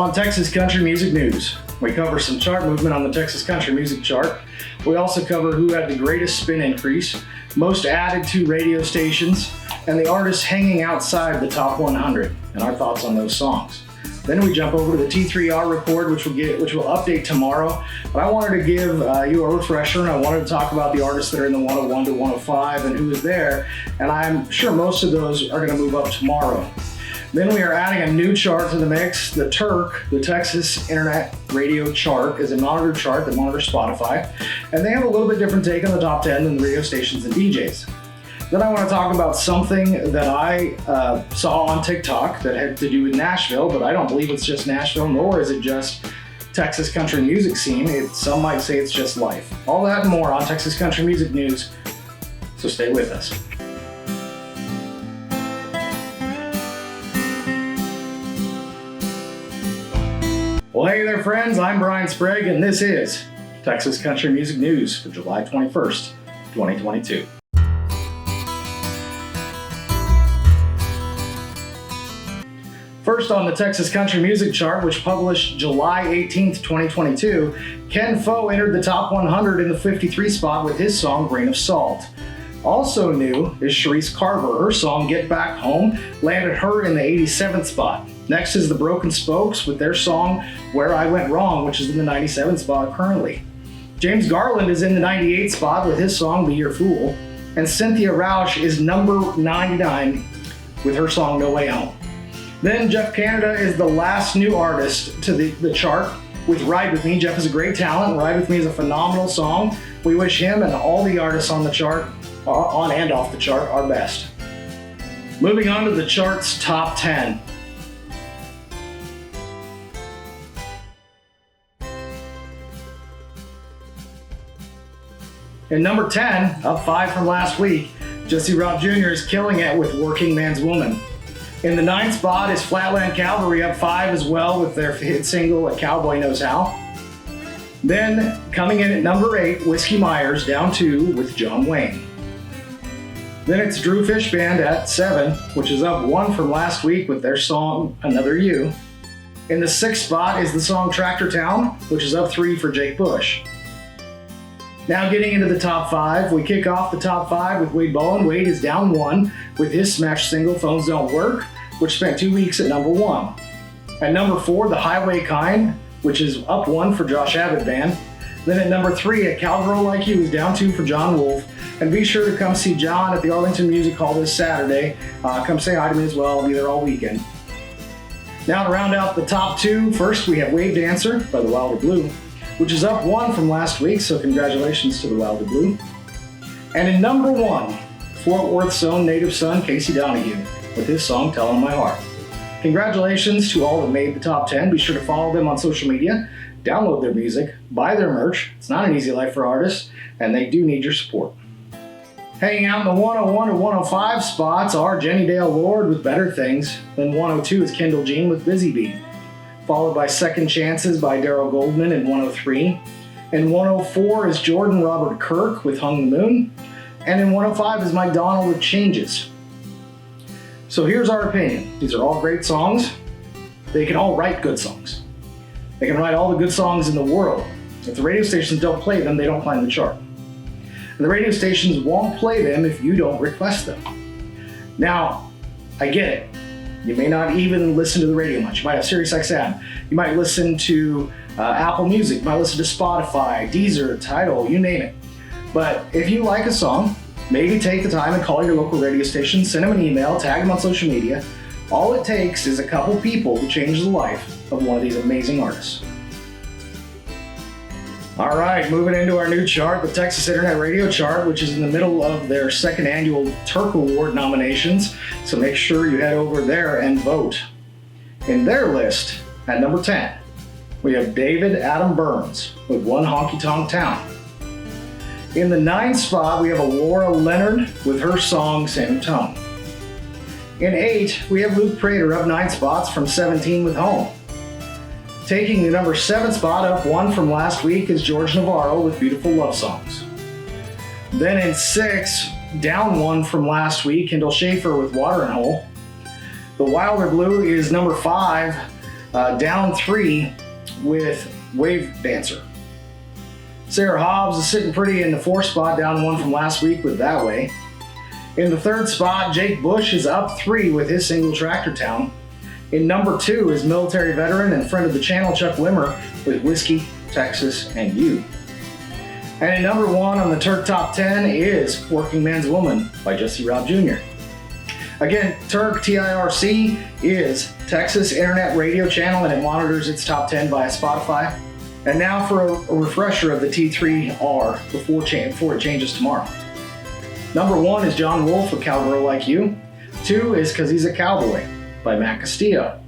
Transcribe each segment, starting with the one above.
on Texas Country Music News. We cover some chart movement on the Texas Country Music chart. We also cover who had the greatest spin increase, most added to radio stations, and the artists hanging outside the top 100, and our thoughts on those songs. Then we jump over to the T3R report, which will update tomorrow. But I wanted to give you a refresher, and I wanted to talk about the artists that are in the 101 to 105 and who is there. And I'm sure most of those are going to move up tomorrow. Then we are adding a new chart to the mix. The Turk, the Texas Internet Radio Chart, is a monitored chart that monitors Spotify. And they have a little bit different take on the top 10 than the radio stations and DJs. Then I want to talk about something that I saw on TikTok that had to do with Nashville, but I don't believe it's just Nashville, nor is it just Texas country music scene. Some might say it's just life. All that and more on Texas Country Music News, so stay with us. Well, hey there, friends. I'm Brian Sprague, and this is Texas Country Music News for July 21st, 2022. First on the Texas Country Music chart, which published July 18th, 2022, Ken Fo entered the top 100 in the 53 spot with his song Grain of Salt. Also new is Sharice Carver. Her song Get Back Home landed her in the 87th spot. Next is the Broken Spokes with their song Where I Went Wrong, which is in the 97th spot currently. James Garland is in the 98th spot with his song Be Your Fool. And Cynthia Rausch is number 99 with her song No Way Home. Then Jeff Canada is the last new artist to the chart with Ride With Me. Jeff is a great talent. Ride With Me is a phenomenal song. We wish him and all the artists on the chart, on and off the chart, our best. Moving on to the chart's top 10. In number 10, up 5 from last week, Jesse Robb Jr. is killing it with Working Man's Woman. In the 9th spot is Flatland Cavalry, up 5 as well with their hit single A Cowboy Knows How. Then coming in at number 8, Whiskey Myers, down 2 with John Wayne. Then it's Drew Fish Band at 7, which is up 1 from last week with their song Another You. In the 6th spot is the song Tractor Town, which is up 3 for Jake Bush. Now getting into the top 5, we kick off the top 5 with Wade Bowen. Wade is down 1 with his smash single Phones Don't Work, which spent 2 weeks at number 1. At number 4, The Highway Kind, which is up 1 for Josh Abbott Band. Then at number 3, A Cowgirl Like You is down 2 for John Wolfe. And be sure to come see John at the Arlington Music Hall this Saturday. Come say hi to me as well. I'll be there all weekend. Now to round out the top 2, first we have Wave Dancer by the Wilder Blue, which is up 1 from last week, so congratulations to the Wilder Blue. And in number 1, Fort Worth's own native son, Casey Donahue, with his song Tell On My Heart. Congratulations to all that made the top 10. Be sure to follow them on social media, download their music, buy their merch. It's not an easy life for artists, and they do need your support. Hanging out in the 101 to 105 spots are Jenny Dale Lord with Better Things. Then 102 is Kendall Jean with Busy Bee, followed by Second Chances by Daryl Goldman in 103. In 104 is Jordan Robert Kirk with Hung the Moon. And in 105 is Mike Donald with Changes. So here's our opinion. These are all great songs. They can all write good songs. They can write all the good songs in the world. If the radio stations don't play them, they don't climb the chart. And the radio stations won't play them if you don't request them. Now, I get it. You may not even listen to the radio much. You might have Sirius XM. You might listen to Apple Music. You might listen to Spotify, Deezer, Tidal, you name it. But if you like a song, maybe take the time and call your local radio station, send them an email, tag them on social media. All it takes is a couple people to change the life of one of these amazing artists. All right, moving into our new chart, the Texas Internet Radio Chart, which is in the middle of their second annual Turk Award nominations. So make sure you head over there and vote. In their list, at number 10, we have David Adam Burns with One Honky Tonk Town. In the 9th spot, we have Laura Leonard with her song Same Tone. In 8, we have Luke Prater up 9 spots from 17 with Home. Taking the number 7 spot, up 1 from last week, is George Navarro with Beautiful Love Songs. Then in 6, down 1 from last week, Kendall Schaefer with Water and Hole. The Wilder Blue is number 5, down 3 with Wave Dancer. Sarah Hobbs is sitting pretty in the 4th spot, down 1 from last week with That Way. In the 3rd spot, Jake Bush is up 3 with his single Tractor Town. In number 2 is military veteran and friend of the channel Chuck Wimmer with Whiskey, Texas, and You. And in number 1 on the Turk Top 10 is Working Man's Woman by Jesse Robb Jr. Again, Turk, TIRC, is Texas Internet Radio Channel, and it monitors its top 10 via Spotify. And now for a refresher of the T3R before it changes tomorrow. Number 1 is John Wolfe with Cowgirl Like You. 2 is 'Cause He's a Cowboy by Matt Castillo.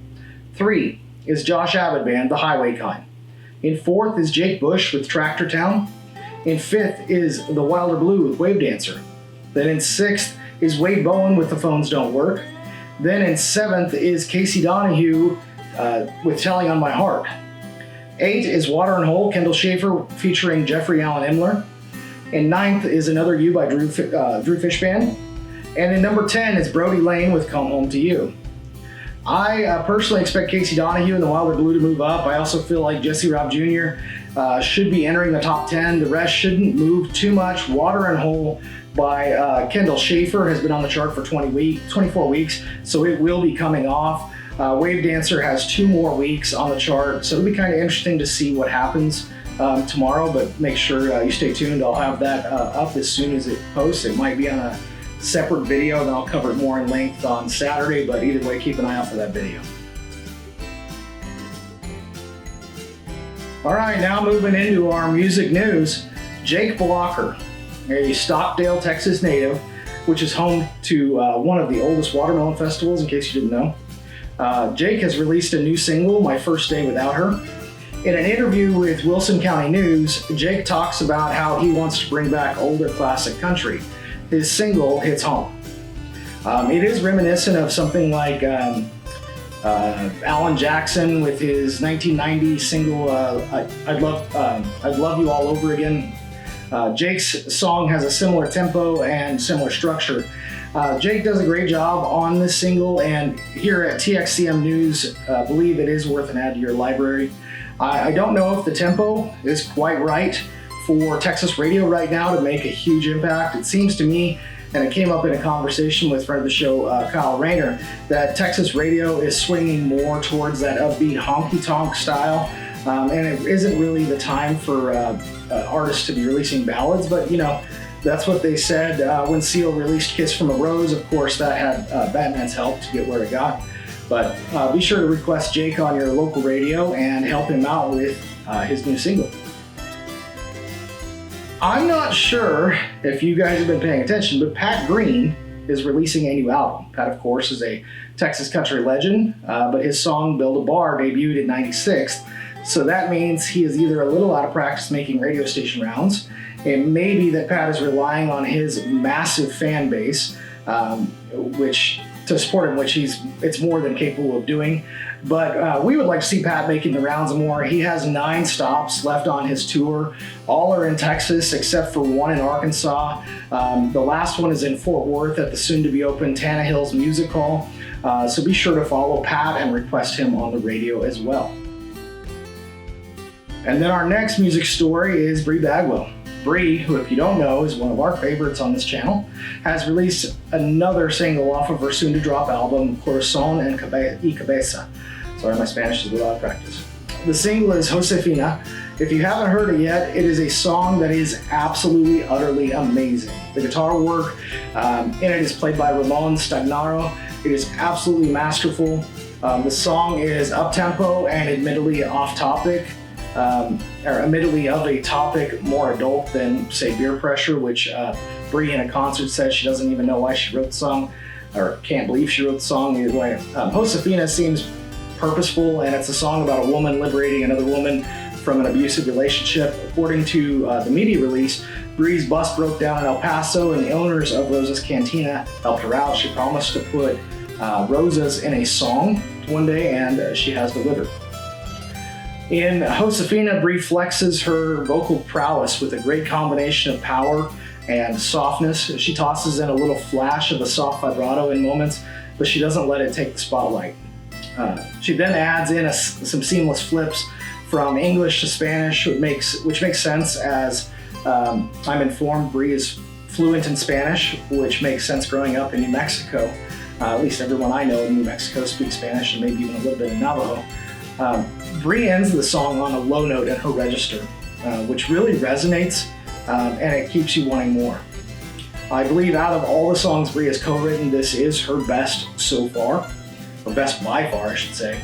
3 is Josh Abbott Band, The Highway Kind. In 4th is Jake Bush with Tractor Town. In 5th is The Wilder Blue with Wave Dancer. Then in 6th is Wade Bowen with The Phones Don't Work. Then in 7th is Casey Donahue with Telling on My Heart. 8 is Water and Hole, Kendall Schaefer featuring Jeffrey Allen Imler. In 9th is Another You by Drew Fish Band. And in number 10 is Brody Lane with Come Home to You. I personally expect Casey Donahue and the Wilder Blue to move up. I also feel like Jesse Robb Jr. Should be entering the top 10. The rest shouldn't move too much. Water and Hole by Kendall Schaefer has been on the chart for 24 weeks, so it will be coming off. Wave Dancer has 2 more weeks on the chart, so it'll be kind of interesting to see what happens tomorrow, but make sure you stay tuned. I'll have that up as soon as it posts. It might be on a separate video, and I'll cover it more in length on Saturday, but either way, keep an eye out for that video. All right, now moving into our music news. Jake Blocker, a Stockdale, Texas native, which is home to one of the oldest watermelon festivals, in case you didn't know. Jake has released a new single, My First Day Without Her. In an interview with Wilson County News, Jake talks about how he wants to bring back older classic country. His single hits home. It is reminiscent of something like Alan Jackson with his 1990 single, I'd Love You All Over Again. Jake's song has a similar tempo and similar structure. Jake does a great job on this single, and here at TXCM News, believe it is worth an add to your library. I don't know if the tempo is quite right for Texas radio right now to make a huge impact. It seems to me, and it came up in a conversation with friend of the show, Kyle Rayner, that Texas radio is swinging more towards that upbeat honky-tonk style, and it isn't really the time for artists to be releasing ballads, but you know, that's what they said when Seal released Kiss from a Rose. Of course, that had Batman's help to get where it got. But be sure to request Jake on your local radio and help him out with his new single. I'm not sure if you guys have been paying attention, but Pat Green is releasing a new album. Pat, of course, is a Texas country legend, but his song Build a Bar debuted in '96. So that means he is either a little out of practice making radio station rounds. It may be that Pat is relying on his massive fan base, which to support him, which it's more than capable of doing. But we would like to see Pat making the rounds more. He has 9 stops left on his tour. All are in Texas except for one in Arkansas. The last one is in Fort Worth at the soon-to-be-open Tannehill's Music Hall. So be sure to follow Pat and request him on the radio as well. And then our next music story is Bree Bagwell. Bree, who if you don't know is one of our favorites on this channel, has released another single off of her soon-to-drop album, Corazón y Cabeza. Sorry, my Spanish is without practice. The single is Josefina. If you haven't heard it yet, it is a song that is absolutely, utterly amazing. The guitar work in it is played by Ramon Stagnaro. It is absolutely masterful. The song is up-tempo and admittedly off-topic. Or admittedly of a topic more adult than, say, beer pressure, which Bree in a concert said she doesn't even know why she wrote the song, or can't believe she wrote the song. Either way, Josefina seems purposeful, and it's a song about a woman liberating another woman from an abusive relationship. According to the media release, Bree's bus broke down in El Paso, and the owners of Rosa's Cantina helped her out. She promised to put Rosa's in a song one day, and she has delivered. In Josefina, Bree flexes her vocal prowess with a great combination of power and softness. She tosses in a little flash of a soft vibrato in moments, but she doesn't let it take the spotlight. She then adds in some seamless flips from English to Spanish, which makes sense as I'm informed Bree is fluent in Spanish, which makes sense growing up in New Mexico. At least everyone I know in New Mexico speaks Spanish and maybe even a little bit of Navajo. Bree ends the song on a low note in her register, which really resonates and it keeps you wanting more. I believe out of all the songs Bree has co-written, this is her best so far, or best by far, I should say.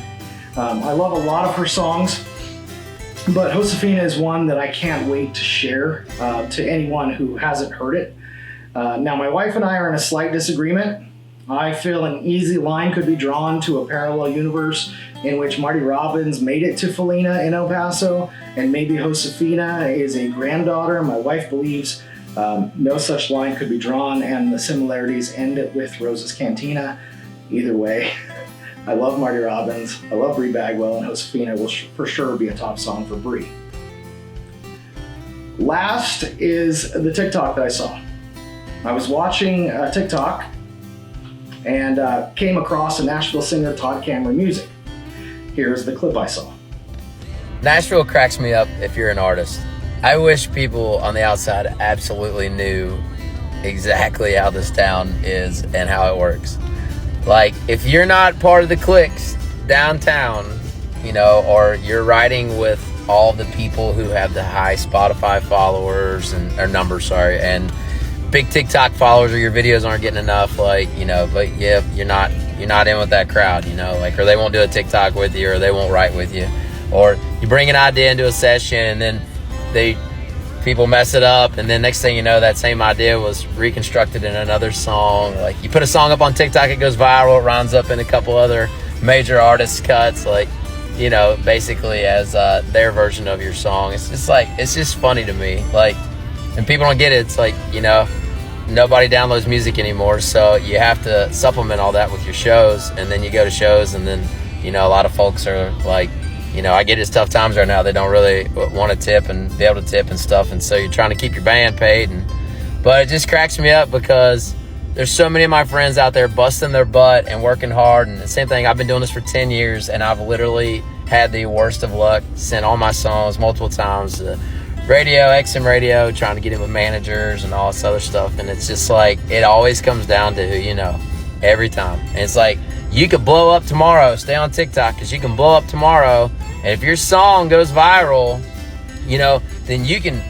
I love a lot of her songs, but Josefina is one that I can't wait to share to anyone who hasn't heard it. Now, my wife and I are in a slight disagreement. I feel an easy line could be drawn to a parallel universe in which Marty Robbins made it to Felina in El Paso, and maybe Josefina is a granddaughter. My wife believes no such line could be drawn, and the similarities end it with Rosa's Cantina. Either way, I love Marty Robbins, I love Bree Bagwell, and Josefina will for sure be a top song for Bree. Last is the TikTok that I saw. I was watching TikTok and came across a Nashville singer, Todd Cameron Music. Here's the clip I saw. Nashville cracks me up if you're an artist. I wish people on the outside absolutely knew exactly how this town is and how it works. Like, if you're not part of the cliques downtown, or you're riding with all the people who have the high Spotify followers and big TikTok followers, or your videos aren't getting enough, but yeah, you're not in with that crowd, or they won't do a TikTok with you, or they won't write with you, or you bring an idea into a session and then people mess it up, and then next thing you know, that same idea was reconstructed in another song. Like, you put a song up on TikTok, it goes viral, it rounds up in a couple other major artists' cuts, basically as their version of your song. It's just funny to me. And people don't get it. It's nobody downloads music anymore, so you have to supplement all that with your shows, and then you go to shows, and then a lot of folks are like, I get it's tough times right now. They don't really want to tip and be able to tip and stuff, and so you're trying to keep your band paid. But it just cracks me up because there's so many of my friends out there busting their butt and working hard. And the same thing, I've been doing this for 10 years, and I've literally had the worst of luck, sent all my songs multiple times to radio, XM radio, trying to get in with managers and all this other stuff. And it's just it always comes down to who you know, every time. And it's you could blow up tomorrow. Stay on TikTok, because you can blow up tomorrow. And if your song goes viral, then you can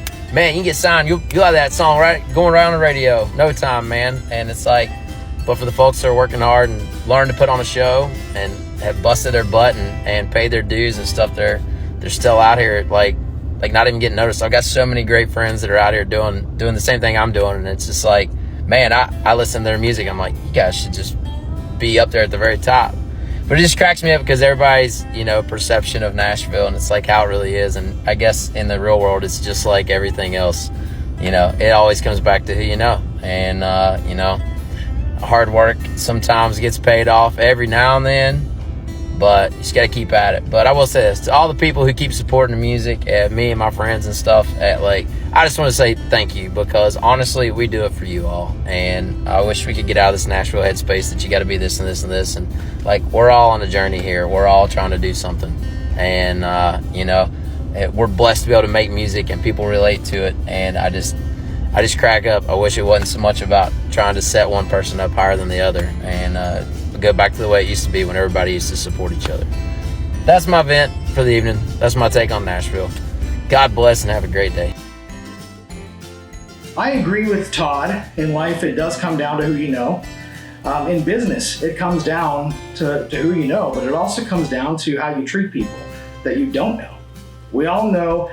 get signed. You'll have that song going around the radio, no time, man. And it's but for the folks that are working hard and learn to put on a show and have busted their butt and paid their dues and stuff, they're still out here not even getting noticed. I've got so many great friends that are out here doing the same thing I'm doing, and it's just man, I listen to their music, I'm you guys should just be up there at the very top. But it just cracks me up because everybody's, perception of Nashville, and it's how it really is. And I guess in the real world, it's just like everything else. It always comes back to who you know. And, hard work sometimes gets paid off every now and then, but you just got to keep at it. But I will say this, to all the people who keep supporting the music, me and my friends and stuff, I just want to say thank you, because honestly, we do it for you all. And I wish we could get out of this Nashville headspace that you got to be this and this and this. And we're all on a journey here. We're all trying to do something. And, we're blessed to be able to make music and people relate to it. And I just crack up. I wish it wasn't so much about trying to set one person up higher than the other, and go back to the way it used to be when everybody used to support each other. That's my vent for the evening. That's my take on Nashville. God bless and have a great day. I agree with Todd. In life, it does come down to who you know. In business, it comes down to who you know, but it also comes down to how you treat people that you don't know. We all know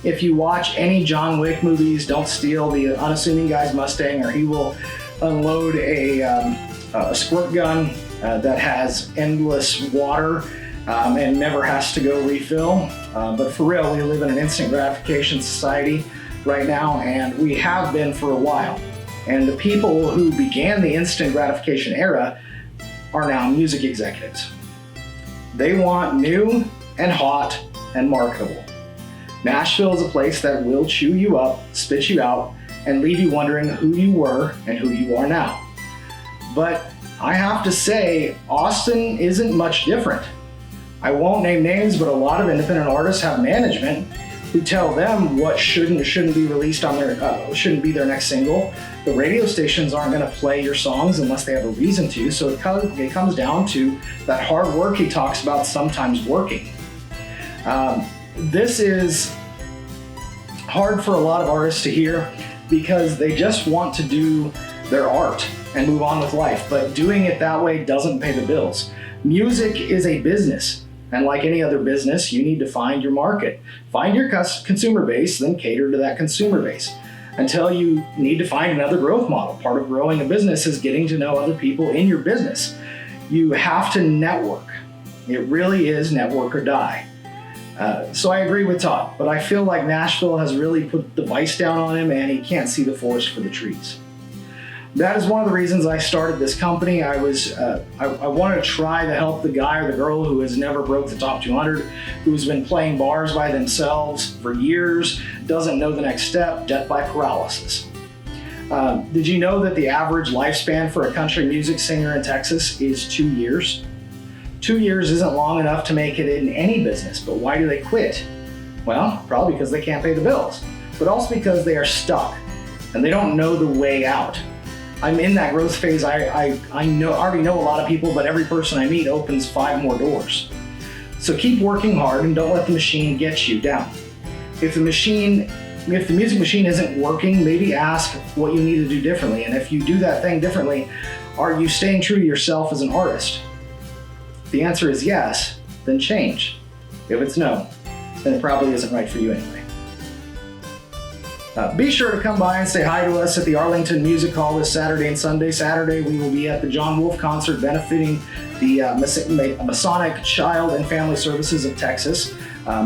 if you watch any John Wick movies, don't steal the unassuming guy's Mustang, or he will unload a squirt gun that has endless water and never has to go refill. But for real, we live in an instant gratification society right now, and we have been for a while. And the people who began the instant gratification era are now music executives. They want new and hot and marketable. Nashville is a place that will chew you up, spit you out, and leave you wondering who you were and who you are now. But I have to say, Austin isn't much different. I won't name names, but a lot of independent artists have management who tell them what should and shouldn't be released on their, shouldn't be their next single. The radio stations aren't going to play your songs unless they have a reason to, so it comes down to that hard work he talks about sometimes working. This is hard for a lot of artists to hear because they just want to do their art and move on with life, but doing it that way doesn't pay the bills. Music is a business, and like any other business, you need to find your market. Find your consumer base, then cater to that consumer base until you need to find another growth model. Part of growing a business is getting to know other people in your business. You have to network. It really is network or die. So I agree with Todd, but I feel like Nashville has really put the vice down on him and he can't see the forest for the trees. That is one of the reasons I started this company. I wanted to try to help the guy or the girl who has never broke the top 200, who's been playing bars by themselves for years, doesn't know the next step, death by paralysis. Did you know that the average lifespan for a country music singer in Texas is 2 years? 2 years isn't long enough to make it in any business, but why do they quit? Well, probably because they can't pay the bills, but also because they are stuck and they don't know the way out. I'm in that growth phase. I already know a lot of people, but every person I meet opens 5 more doors. So keep working hard and don't let the machine get you down. If the music machine isn't working, maybe ask what you need to do differently. And if you do that thing differently, are you staying true to yourself as an artist? If the answer is yes, then change. If it's no, then it probably isn't right for you anyway. Be sure to come by and say hi to us at the Arlington Music Hall this Saturday and Sunday. Saturday, we will be at the John Wolfe concert benefiting the Masonic Child and Family Services of Texas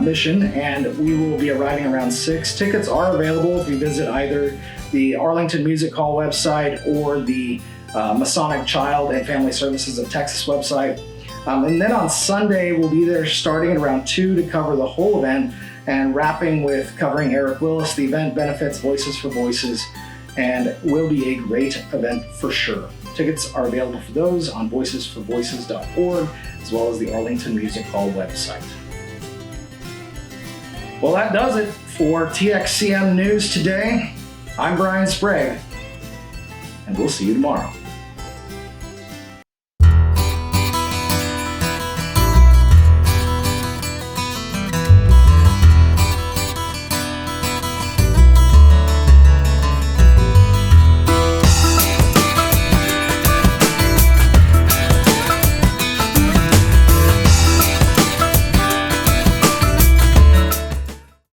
mission, and we will be arriving around 6. Tickets are available if you visit either the Arlington Music Hall website or the Masonic Child and Family Services of Texas website. And then on Sunday, we'll be there starting at around 2 to cover the whole event, and wrapping with covering Eric Willis. The event benefits Voices for Voices and will be a great event for sure. Tickets are available for those on voicesforvoices.org as well as the Arlington Music Hall website. Well, that does it for TXCM News today. I'm Brian Sprague, and we'll see you tomorrow.